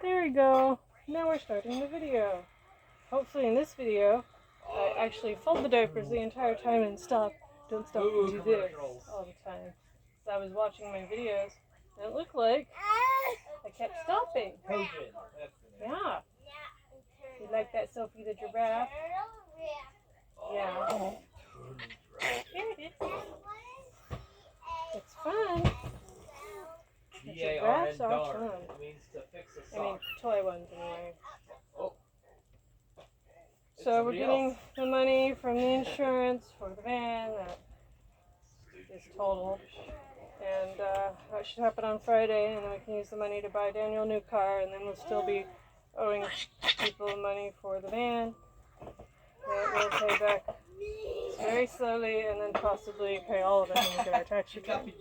There we go. Now we're starting the video. Hopefully in this video, I actually fold the diapers the entire time and don't stop and do this all the time. So I was watching my videos and it looked like I kept stopping. Yeah. You like that, Sophie the giraffe? Yeah. Here it is. It's fun. The giraffes are fun. I mean, toy ones anyway. So we're getting the money from the insurance for the van that is totaled. And that should happen on Friday, and then we can use the money to buy Daniel a new car, and then we'll still be owing people money for the van. And we'll pay back very slowly, and then possibly pay all of it when we get our tax return.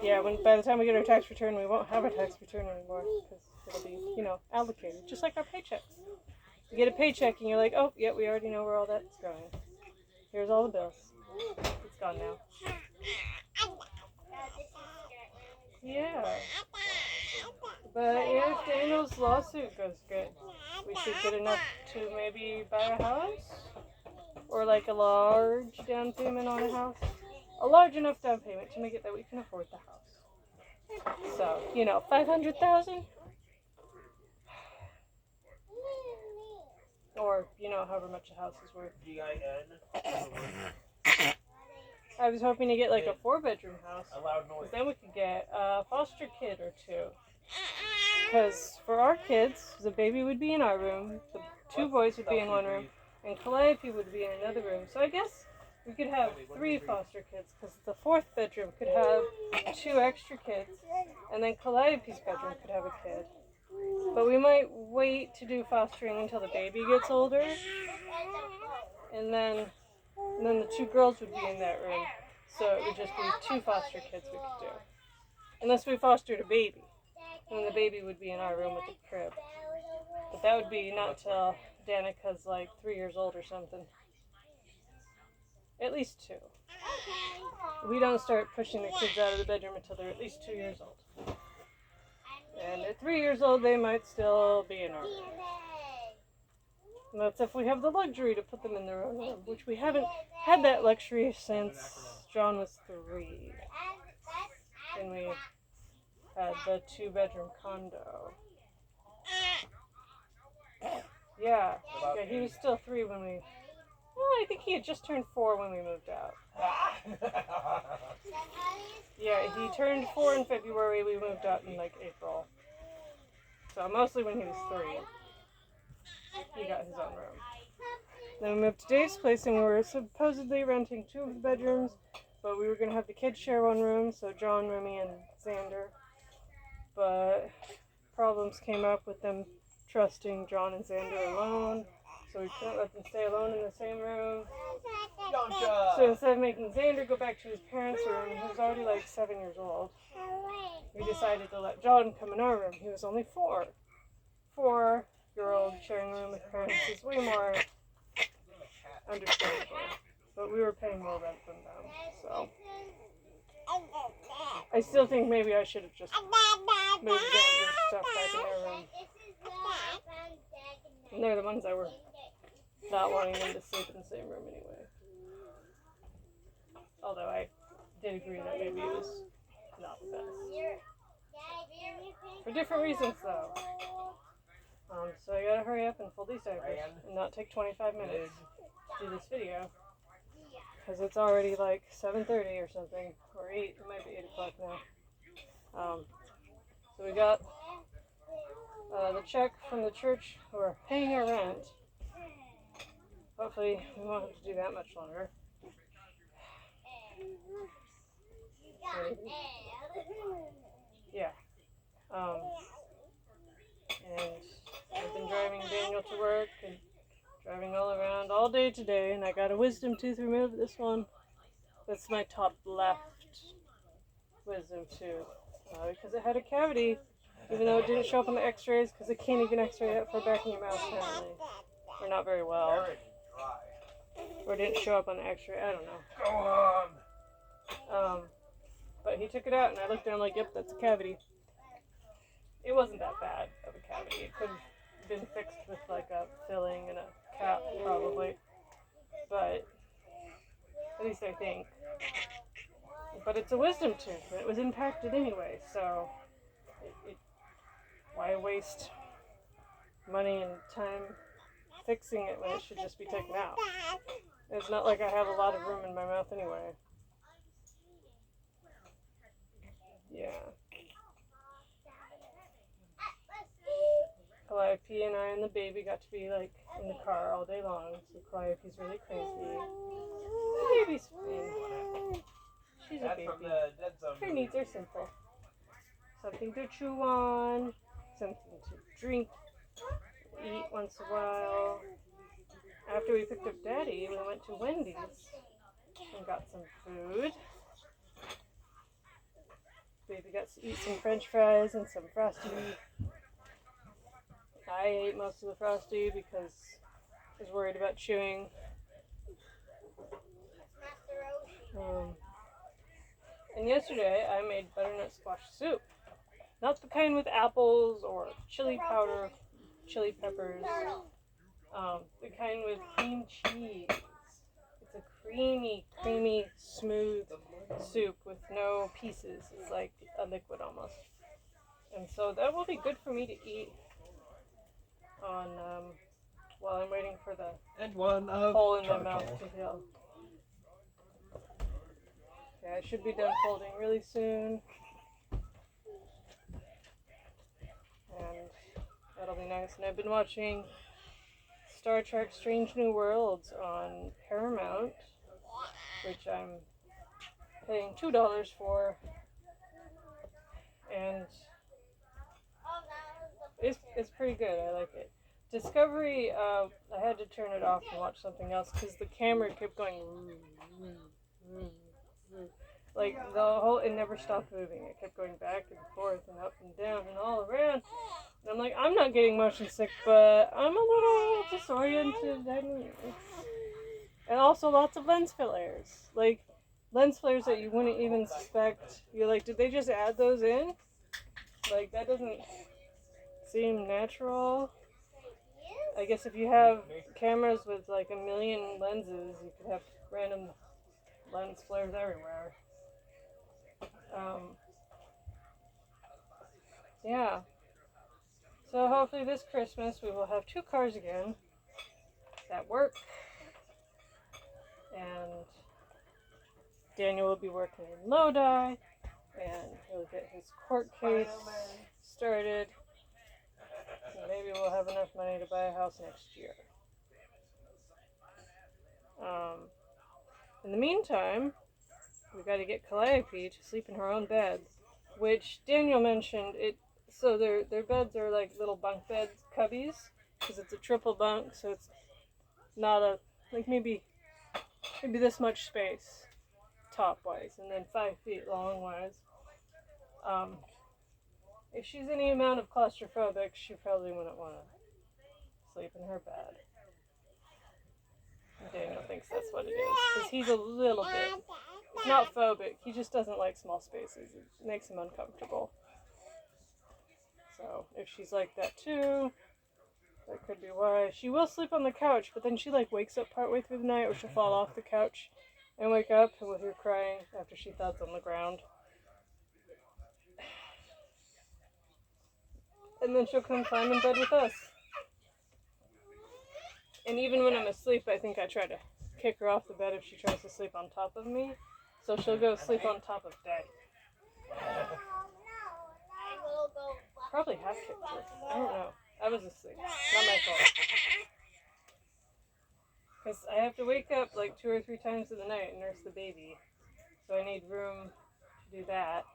Yeah, by the time we get our tax return, we won't have a tax return anymore because it'll be, allocated, just like our paychecks. You get a paycheck and you're like, oh, yeah, we already know where all that's going. Here's all the bills. It's gone now. Yeah. But if Daniel's lawsuit goes good, we should get enough to maybe buy a house? Or like a large down payment on a house? A large enough down payment to make it that we can afford the house. So, 500,000? Or, however much a house is worth. I was hoping to get like a 4-bedroom house. Because then we could get a foster kid or two. Because for our kids, the baby would be in our room, the 2 boys would be in one room, and Calliope would be in another room. So I guess we could have 3 foster kids, because the 4th bedroom could have 2 extra kids, and then Calliope's bedroom could have a kid. But we might wait to do fostering until the baby gets older, and then the 2 girls would be in that room. So it would just be 2 foster kids we could do. Unless we fostered a baby. And the baby would be in our room with the crib. But that would be not until Danica's like 3 years old or something. At least 2. We don't start pushing the kids out of the bedroom until they're at least 2 years old. And at 3 years old, they might still be in our room. And that's if we have the luxury to put them in their own room, which we haven't had that luxury since John was 3. And we had the 2-bedroom condo. Yeah, he was still 3 when we... Well, I think he had just turned 4 when we moved out. Yeah, he turned 4 in February, we moved out in like April. So mostly when he was 3, he got his own room. Then we moved to Dave's place and we were supposedly renting 2 of the bedrooms, but we were going to have the kids share one room, so John, Remy, and Xander. But problems came up with them trusting John and Xander alone, so we couldn't let them stay alone in the same room. So instead of making Xander go back to his parents' room, he was already like 7 years old, we decided to let John come in our room. He was only 4. 4-year-old sharing a room with parents is way more understandable. But we were paying more rent than them, so I still think maybe I should have just moved Xander's stuff back in their room. And they're the ones that were not wanting them to sleep in the same room anyway. Although I did agree that maybe it was not the best. For different reasons though. So I gotta hurry up and fold these diapers and not take 25 minutes to do this video. Because it's already like 7:30 or something, or 8, it might be 8 o'clock now. So we got the check from the church who are paying our rent. Hopefully we won't have to do that much longer. Yeah. And I've been driving Daniel to work and driving all around all day today, and I got a wisdom tooth removed. This one, that's my top left wisdom tooth, because it had a cavity, even though it didn't show up on the x-rays, because it can't even x-ray that far back in your mouth apparently, or not very well, or it didn't show up on the x-ray, I don't know. But he took it out, and I looked down like, yep, that's a cavity. it wasn't that bad of a cavity. It could have been fixed with like a filling and a cap probably, but at least I think. But it's a wisdom tooth, and it was impacted anyway, so why waste money and time fixing it when it should just be taken out? It's not like I have a lot of room in my mouth anyway. Yeah. Calliope and I and the baby got to be like in the car all day long, so Calliope's really cranky. The baby's fine. She's a baby. Her needs are simple. Something to chew on, something to drink, eat once in a while. After we picked up Daddy, we went to Wendy's and got some food. Baby got to eat some French fries and some Frosty. I ate most of the Frosty because I was worried about chewing. And yesterday I made butternut squash soup. Not the kind with apples or chili powder, chili peppers. The kind with cream cheese. It's a creamy, smooth soup with no pieces. It's like a liquid almost. And so that will be good for me to eat on while I'm waiting for the hole in my mouth to heal. Okay, I should be done folding really soon. And that'll be nice. And I've been watching Star Trek Strange New Worlds on Paramount, which I'm paying $2 for. And it's pretty good. I like it. Discovery, I had to turn it off and watch something else because the camera kept going like the whole, it never stopped moving. It kept going back and forth and up and down and all around. And I'm like, I'm not getting motion sick, but I'm a little disoriented. And also lots of lens flares. Like lens flares that you wouldn't even suspect. You're like, did they just add those in? Like that doesn't seem natural. I guess if you have cameras with like a million lenses, you could have random lens flares everywhere. Yeah. So hopefully this Christmas we will have 2 cars again that work. And Daniel will be working in Lodi. And he'll get his court case started. And maybe we'll have enough money to buy a house next year. In the meantime, we got to get Calliope to sleep in her own bed, which Daniel mentioned. So their beds are like little bunk bed cubbies because it's a triple bunk, so it's not a like maybe this much space top wise, and then 5 feet long wise. If she's any amount of claustrophobic, she probably wouldn't want to sleep in her bed. Daniel thinks that's what it is, because he's a little bit, he's not phobic, he just doesn't like small spaces. It makes him uncomfortable. So if she's like that too, that could be why. She will sleep on the couch, but then she like wakes up partway through the night, or she'll fall off the couch and wake up and we'll hear crying after she thuds on the ground. And then she'll come climb in bed with us. And even when I'm asleep, I think I try to kick her off the bed if she tries to sleep on top of me. So she'll go sleep on top of Daddy. Probably have kicked her. I don't know. I was asleep. Not my fault. Because I have to wake up like 2 or 3 times in the night and nurse the baby. So I need room to do that.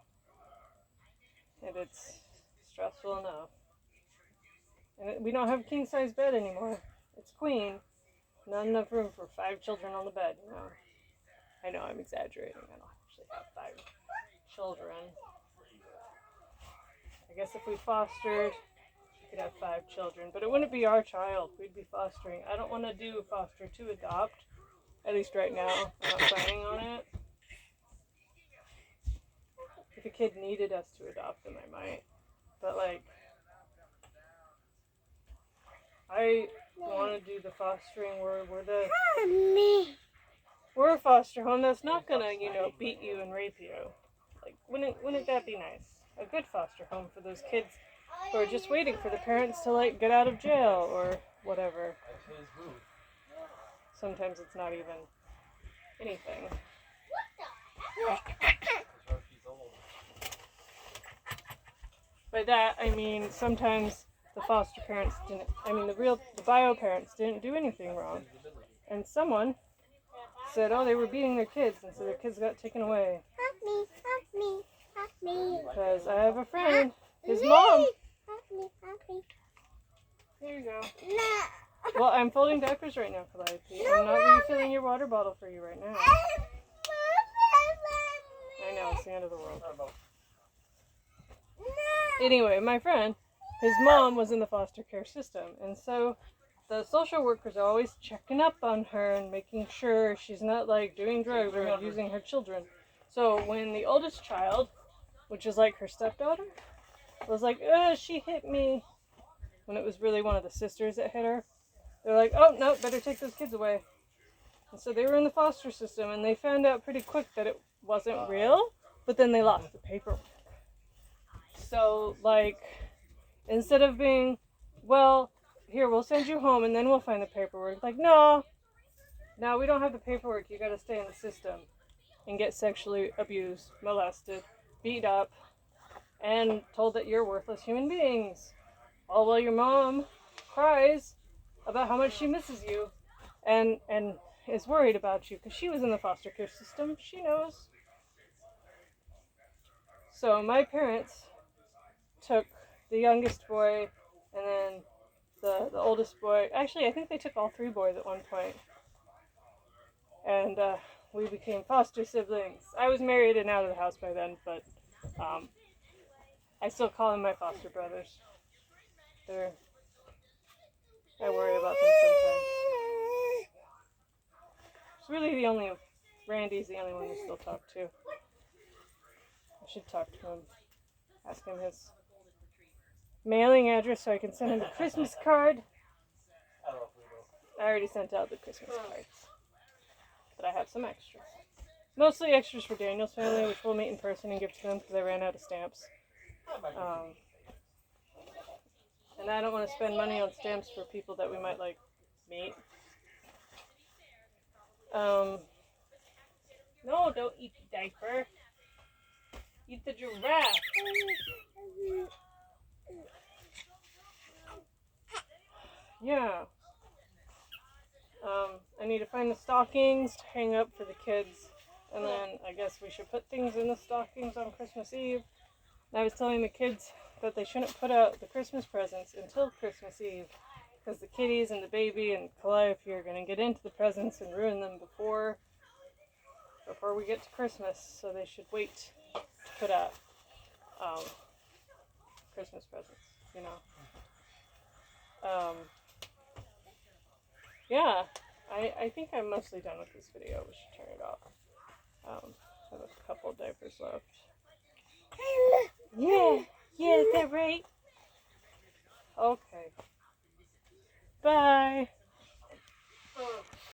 And it's stressful enough. And we don't have a king-size bed anymore. It's queen. Not enough room for 5 children on the bed, you know. I know, I'm exaggerating. I don't actually have 5 children. I guess if we fostered, we could have 5 children. But it wouldn't be our child. We'd be fostering. I don't want to do foster to adopt. At least right now. I'm not planning on it. If a kid needed us to adopt them, I might. But like, I want to do the fostering where we're a foster home that's not gonna, beat you and rape you. Like, wouldn't that be nice? A good foster home for those kids who are just waiting for the parents to, like, get out of jail or whatever. Sometimes it's not even anything. By that, I mean sometimes the foster parents the bio parents didn't do anything wrong. And someone said, oh, they were beating their kids, and so their kids got taken away. Help me. Because I have a friend, his mom. Here you go. Well, I'm folding diapers right now, Calliope. I'm not refilling your water bottle for you right now. I know, it's the end of the world. Anyway, my friend, his mom was in the foster care system, and so the social workers are always checking up on her and making sure she's not, like, doing drugs or abusing her children. So when the oldest child, which is like her stepdaughter, was like, she hit me, when it was really one of the sisters that hit her, they're like, oh, no, better take those kids away. And so they were in the foster system, and they found out pretty quick that it wasn't real, but then they lost the paperwork. So, like, instead of being, well, here, we'll send you home and then we'll find the paperwork. Like, no, we don't have the paperwork. You got to stay in the system and get sexually abused, molested, beat up, and told that you're worthless human beings. All while your mom cries about how much she misses you and is worried about you because she was in the foster care system. She knows. So my parents took the youngest boy and then the oldest boy. Actually, I think they took all three boys at one point. And we became foster siblings. I was married and out of the house by then, but I still call them my foster brothers. I worry about them sometimes. It's really Randy's the only one we still talk to. I should talk to him. Ask him his mailing address so I can send him a Christmas card. I already sent out the Christmas cards. But I have some extras. Mostly extras for Daniel's family, which we'll meet in person and give to them because I ran out of stamps. And I don't want to spend money on stamps for people that we might, like, meet. No, don't eat the diaper. Eat the giraffe. Yeah. I need to find the stockings to hang up for the kids. And then I guess we should put things in the stockings on Christmas Eve. And I was telling the kids that they shouldn't put out the Christmas presents until Christmas Eve. Because the kitties and the baby and Calliope are going to get into the presents and ruin them before we get to Christmas. So they should wait to put out Christmas presents, you know. Yeah, I think I'm mostly done with this video. We should turn it off. I have a couple diapers left. Yeah, is that right? Okay. Bye.